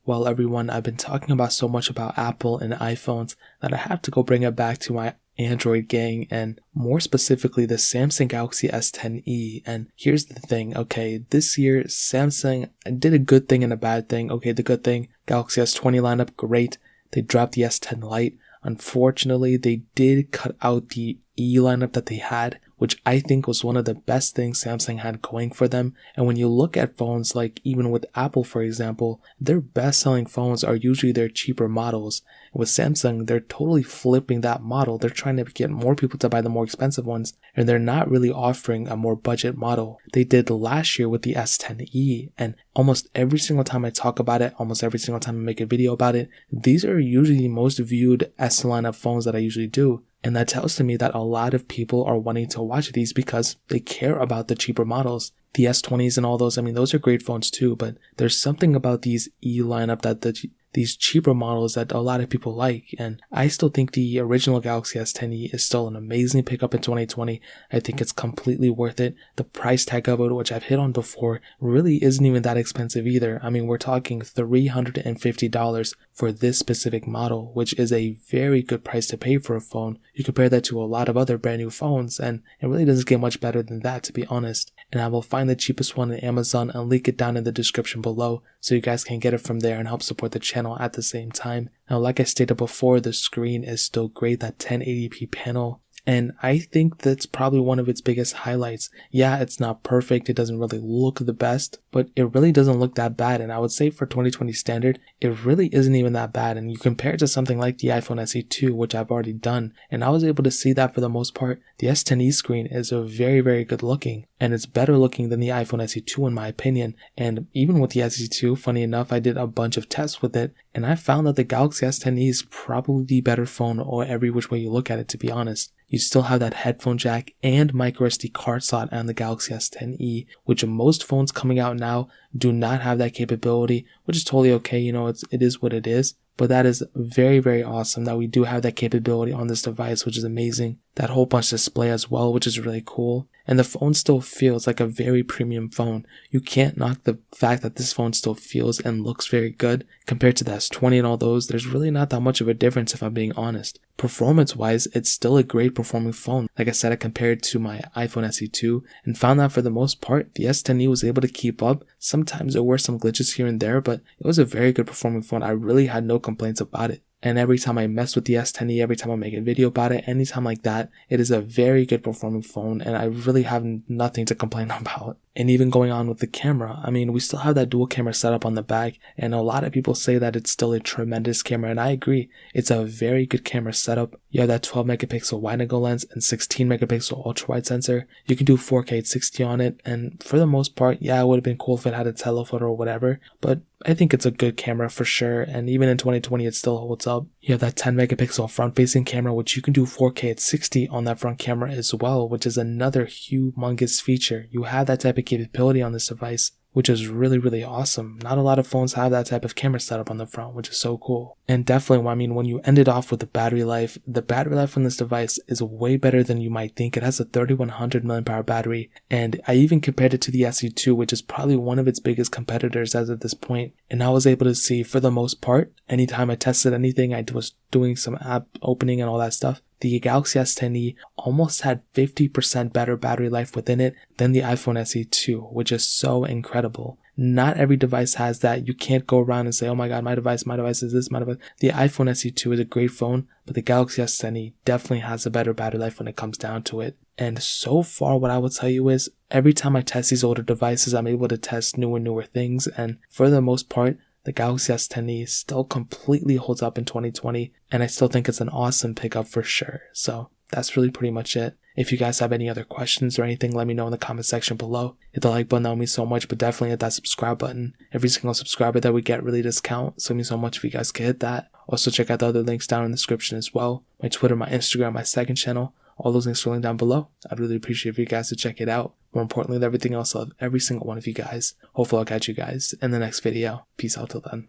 Well, everyone, I've been talking about so much about Apple and iPhones that I have to go bring it back to my Android gang, and more specifically the Samsung Galaxy S10e. And here's the thing, okay, this year Samsung did a good thing and a bad thing. Okay, the good thing, Galaxy S20 lineup, great. They dropped the S10 Lite. Unfortunately, they did cut out the E lineup that they had, which I think was one of the best things Samsung had going for them. And when you look at phones, like even with Apple, for example, their best selling phones are usually their cheaper models. And with Samsung, they're totally flipping that model. They're trying to get more people to buy the more expensive ones, and they're not really offering a more budget model. They did last year with the S10e, and almost every single time I talk about it, almost every single time I make a video about it, these are usually the most viewed S lineup phones that I usually do. And that tells to me that a lot of people are wanting to watch these because they care about the cheaper models. The S20s and all those, I mean, those are great phones too, but there's something about these E lineup that these cheaper models that a lot of people like. And I still think the original Galaxy S10e is still an amazing pickup in 2020. I think it's completely worth it. The price tag of it, which I've hit on before, really isn't even that expensive either. I mean, we're talking $350 for this specific model, which is a very good price to pay for a phone. You compare that to a lot of other brand new phones, and it really doesn't get much better than that, to be honest. And I will find the cheapest one on Amazon and link it down in the description below so you guys can get it from there and help support the channel at the same time. Now, like I stated before, the screen is still great, that 1080p panel. And I think that's probably one of its biggest highlights. Yeah, it's not perfect. It doesn't really look the best, but it really doesn't look that bad. And I would say for 2020 standard, it really isn't even that bad. And you compare it to something like the iPhone SE2, which I've already done, and I was able to see that for the most part. The S10e screen is a very, very good looking, and it's better looking than the iPhone SE2 in my opinion. And even with the SE2, funny enough, I did a bunch of tests with it, and I found that the Galaxy S10e is probably the better phone or every which way you look at it, to be honest. You still have that headphone jack and microSD card slot on the Galaxy S10e, which most phones coming out now do not have that capability, which is totally okay. You know, it is what it is. But that is very, very awesome that we do have that capability on this device, which is amazing. That hole punch display as well, which is really cool. And the phone still feels like a very premium phone. You can't knock the fact that this phone still feels and looks very good. Compared to the S20 and all those, there's really not that much of a difference if I'm being honest. Performance-wise, it's still a great performing phone. Like I said, I compared it to my iPhone SE2 and found that for the most part, the S10e was able to keep up. Sometimes there were some glitches here and there, but it was a very good performing phone. I really had no complaints about it. And every time I mess with the S10e, every time I make a video about it, anytime like that, it is a very good performing phone, and I really have nothing to complain about. And even going on with the camera, I mean, we still have that dual camera setup on the back, and a lot of people say that it's still a tremendous camera, and I agree. It's a very good camera setup. You have that 12 megapixel wide-angle lens and 16 megapixel ultra-wide sensor. You can do 4K at 60 on it, and for the most part, yeah, it would have been cool if it had a telephoto or whatever, but I think it's a good camera for sure, and even in 2020 it still holds up. You have that 10 megapixel front facing camera, which you can do 4K at 60 on that front camera as well, which is another humongous feature. You have that type of capability on this device, which is really, really awesome. Not a lot of phones have that type of camera setup on the front, which is so cool. And definitely, I mean, when you end it off with the battery life on this device is way better than you might think. It has a 3100 mAh battery, and I even compared it to the SE2, which is probably one of its biggest competitors as of this point. And I was able to see, for the most part, anytime I tested anything, I was doing some app opening and all that stuff, the Galaxy S10e almost had 50% better battery life within it than the iPhone SE2, which is so incredible. Not every device has that. You can't go around and say, oh my god, my device is this, my device. The iPhone SE2 is a great phone, but the Galaxy S10e definitely has a better battery life when it comes down to it. And so far, what I will tell you is, every time I test these older devices, I'm able to test newer things, and for the most part, the Galaxy S10e still completely holds up in 2020, and I still think it's an awesome pickup for sure. So that's really pretty much it. If you guys have any other questions or anything, let me know in the comment section below. Hit the like button, that would mean so much, but definitely hit that subscribe button. Every single subscriber that we get really does count, so it means so much if you guys could hit that. Also check out the other links down in the description as well. My Twitter, my Instagram, my second channel. All those links are linked down below. I'd really appreciate if you guys to check it out. More importantly than everything else, I love every single one of you guys. Hopefully I'll catch you guys in the next video. Peace out till then.